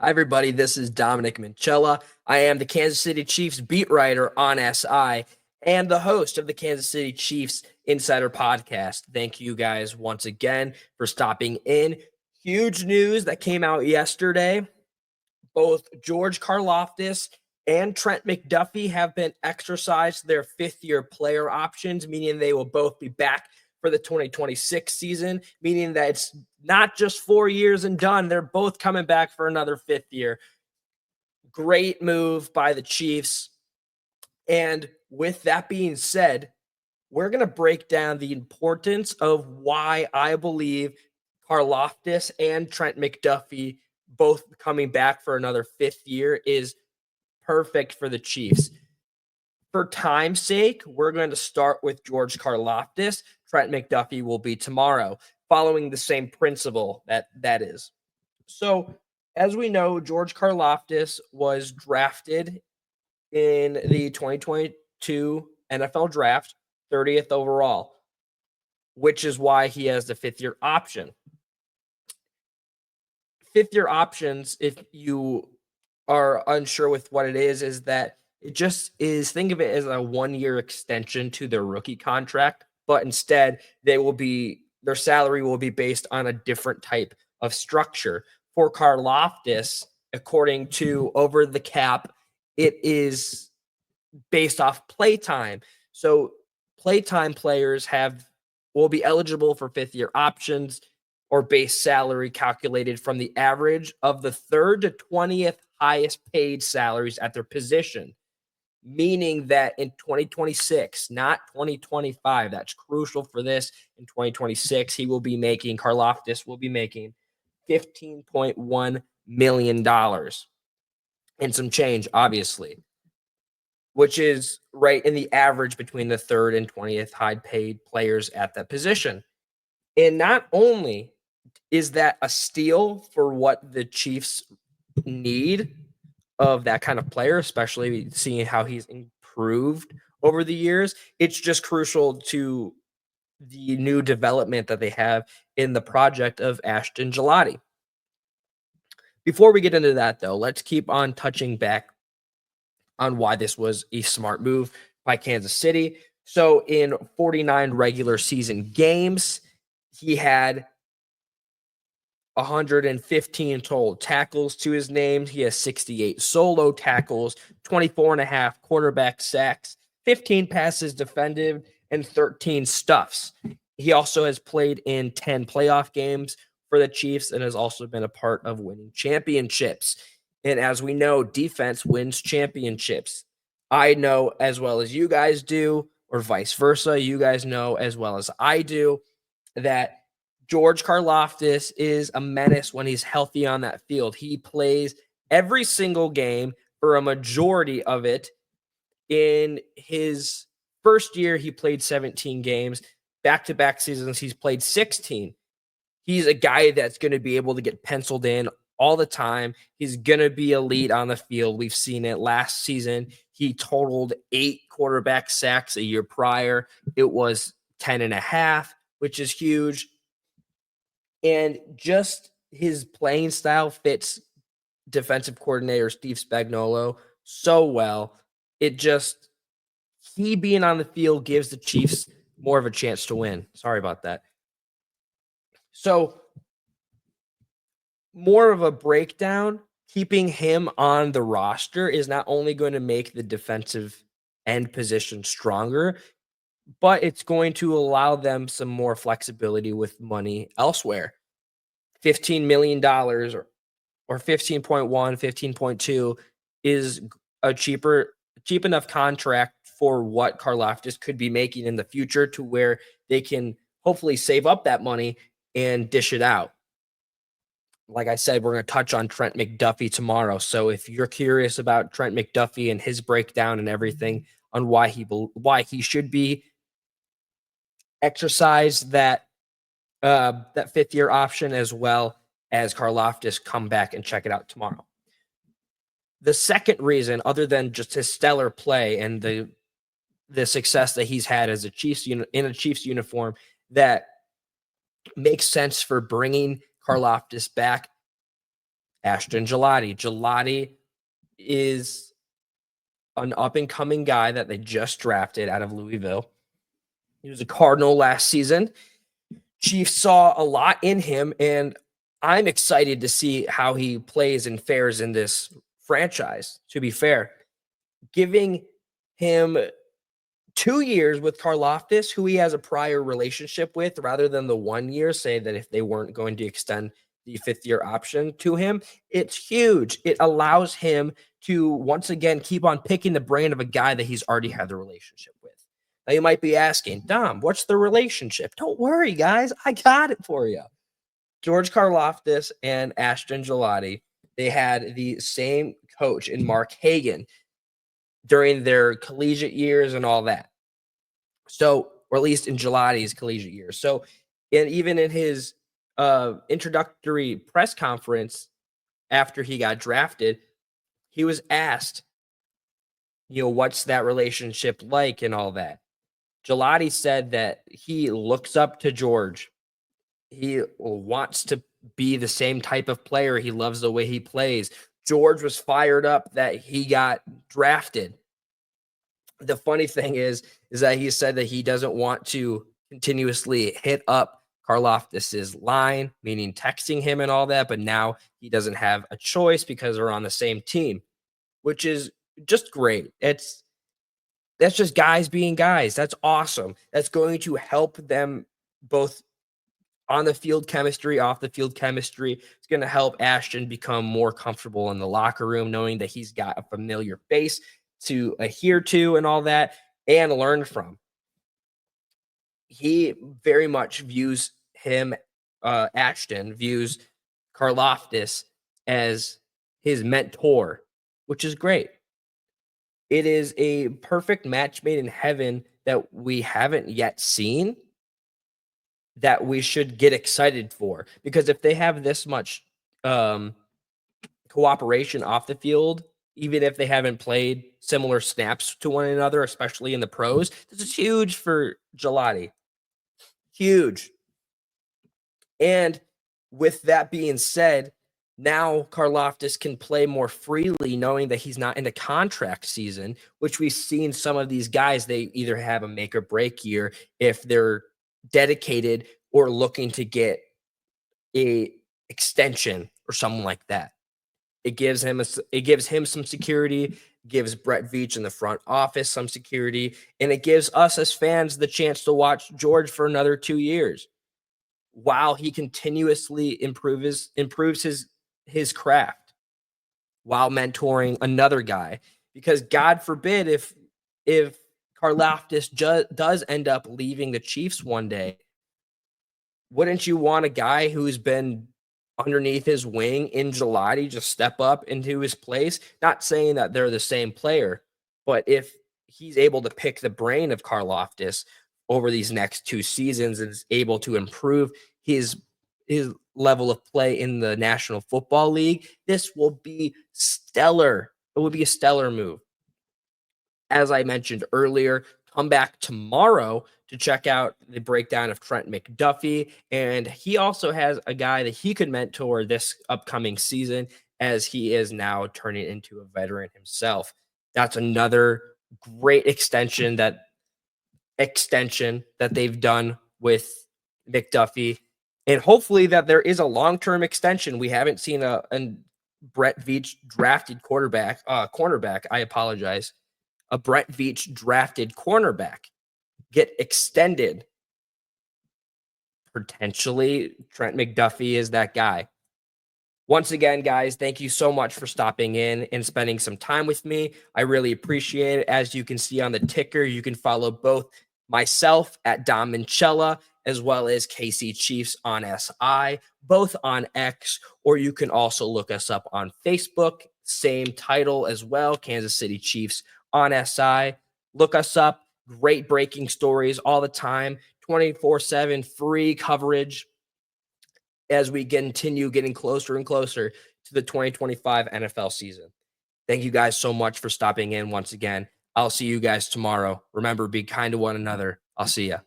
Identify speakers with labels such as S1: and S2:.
S1: Hi, everybody. This is Dominic Minchella. I am the Kansas City Chiefs beat writer on SI and the host of the Kansas City Chiefs Insider Podcast. Thank you guys once again for stopping in. Huge news that came out yesterday. Both George Karlaftis and Trent McDuffie have been exercised their fifth-year player options, meaning they will both be back for the 2026 season, meaning that it's not just 4 years and done. They're both coming back for another fifth year. Great move by the Chiefs. And with that being said, we're going to break down the importance of why I believe Karlaftis and Trent McDuffie both coming back for another fifth year is perfect for the Chiefs. For time's sake, we're going to start with George Karlaftis. Trent McDuffie will be tomorrow, following the same principle that is. So, as we know, George Karlaftis was drafted in the 2022 NFL Draft, 30th overall, which is why he has the fifth-year option. Fifth-year options, if you are unsure with what it is that it just is, think of it as a 1-year extension to their rookie contract, but instead their salary will be based on a different type of structure. For Karlaftis, according to Over the Cap, it is based off playtime. So playtime players will be eligible for fifth-year options or base salary calculated from the average of the 3rd to 20th highest paid salaries at their position, meaning that in 2026, not 2025, that's crucial for this. In 2026, Karlaftis will be making $15.1 million and some change, obviously, which is right in the average between the 3rd and 20th high paid players at that position. And not only is that a steal for what the Chiefs need of that kind of player, especially seeing how he's improved over the years, it's just crucial to the new development that they have in the project of Ashton Gelati. Before we get into that, though, let's keep on touching back on why this was a smart move by Kansas City. So in 49 regular season games, he had 115 total tackles to his name. He has 68 solo tackles, 24 and a half quarterback sacks, 15 passes defended, and 13 stuffs. He also has played in 10 playoff games for the Chiefs and has also been a part of winning championships. And as we know, defense wins championships. I know as well as you guys do, or vice versa. You guys know as well as I do that George Karlaftis is a menace when he's healthy on that field. He plays every single game for a majority of it. In his first year, he played 17 games. Back-to-back seasons, he's played 16. He's a guy that's going to be able to get penciled in all the time. He's going to be elite on the field. We've seen it last season. He totaled 8 quarterback sacks a year prior. It was 10 and a half, which is huge. And just his playing style fits defensive coordinator Steve Spagnuolo so well. He being on the field gives the Chiefs more of a chance to win. Sorry about that. So, more of a breakdown, keeping him on the roster is not only going to make the defensive end position stronger, but it's going to allow them some more flexibility with money elsewhere. $15 million or 15.1, 15.2 is a cheap enough contract for what Karlaftis could be making in the future to where they can hopefully save up that money and dish it out. Like I said, we're going to touch on Trent McDuffie tomorrow. So if you're curious about Trent McDuffie and his breakdown and everything on why he should be exercise that fifth-year option as well as Karlaftis, come back and check it out tomorrow. The second reason, other than just his stellar play and the success that he's had as in a Chiefs uniform, that makes sense for bringing Karlaftis back, Ashton Gelati. Gelati is an up and coming guy that they just drafted out of Louisville. He was a Cardinal last season. Chiefs saw a lot in him, and I'm excited to see how he plays and fares in this franchise, to be fair. Giving him 2 years with Karlaftis, who he has a prior relationship with, rather than the 1 year, say that if they weren't going to extend the 5th year option to him, it's huge. It allows him to once again keep on picking the brain of a guy that he's already had the relationship with. Now you might be asking, Dom, what's the relationship? Don't worry, guys. I got it for you. George Karlaftis and Ashton Gelati, they had the same coach in Mark Hagan during their collegiate years and all that. So, or at least in Gelati's collegiate years. So, and even in his introductory press conference after he got drafted, he was asked, what's that relationship like and all that. Gelati said that he looks up to George. He wants to be the same type of player. He loves the way he plays. George was fired up that he got drafted. The funny thing is that he said that he doesn't want to continuously hit up Karlaftis's line, meaning texting him and all that, but now he doesn't have a choice because they're on the same team, which is just great. That's just guys being guys. That's awesome. That's going to help them both on the field chemistry, off the field chemistry. It's going to help Ashton become more comfortable in the locker room, knowing that he's got a familiar face to adhere to and all that and learn from. He very much views Ashton views Karlaftis as his mentor, which is great. It is a perfect match made in heaven that we haven't yet seen, that we should get excited for, because if they have this much cooperation off the field, even if they haven't played similar snaps to one another, especially in the pros, this is huge for Gelati. Huge. And with that being said, now Karlaftis can play more freely, knowing that he's not in a contract season, which we've seen some of these guys, they either have a make or break year if they're dedicated or looking to get a extension or something like that. It gives him some security, gives Brett Veach in the front office some security, and it gives us as fans the chance to watch George for another 2 years while he continuously improves his craft while mentoring another guy. Because God forbid if Karlaftis does end up leaving the Chiefs one day, wouldn't you want a guy who's been underneath his wing in Gelati just step up into his place? Not saying that they're the same player, but if he's able to pick the brain of Karlaftis over these next 2 seasons and is able to improve his level of play in the National Football League, this will be stellar. It would be a stellar move. As I mentioned earlier, come back tomorrow to check out the breakdown of Trent McDuffie. And he also has a guy that he could mentor this upcoming season, as he is now turning into a veteran himself. That's another great extension that they've done with McDuffie. And hopefully that there is a long-term extension. We haven't seen a Brett Veach drafted cornerback. I apologize. A Brett Veach drafted cornerback get extended. Potentially, Trent McDuffie is that guy. Once again, guys, thank you so much for stopping in and spending some time with me. I really appreciate it. As you can see on the ticker, you can follow both myself at Dom Minchella as well as KC Chiefs on SI, both on X, or you can also look us up on Facebook, same title as well, Kansas City Chiefs on SI. Look us up. Great breaking stories all the time, 24/7 free coverage as we continue getting closer and closer to the 2025 NFL season. Thank you guys so much for stopping in once again. I'll see you guys tomorrow. Remember, be kind to one another. I'll see you.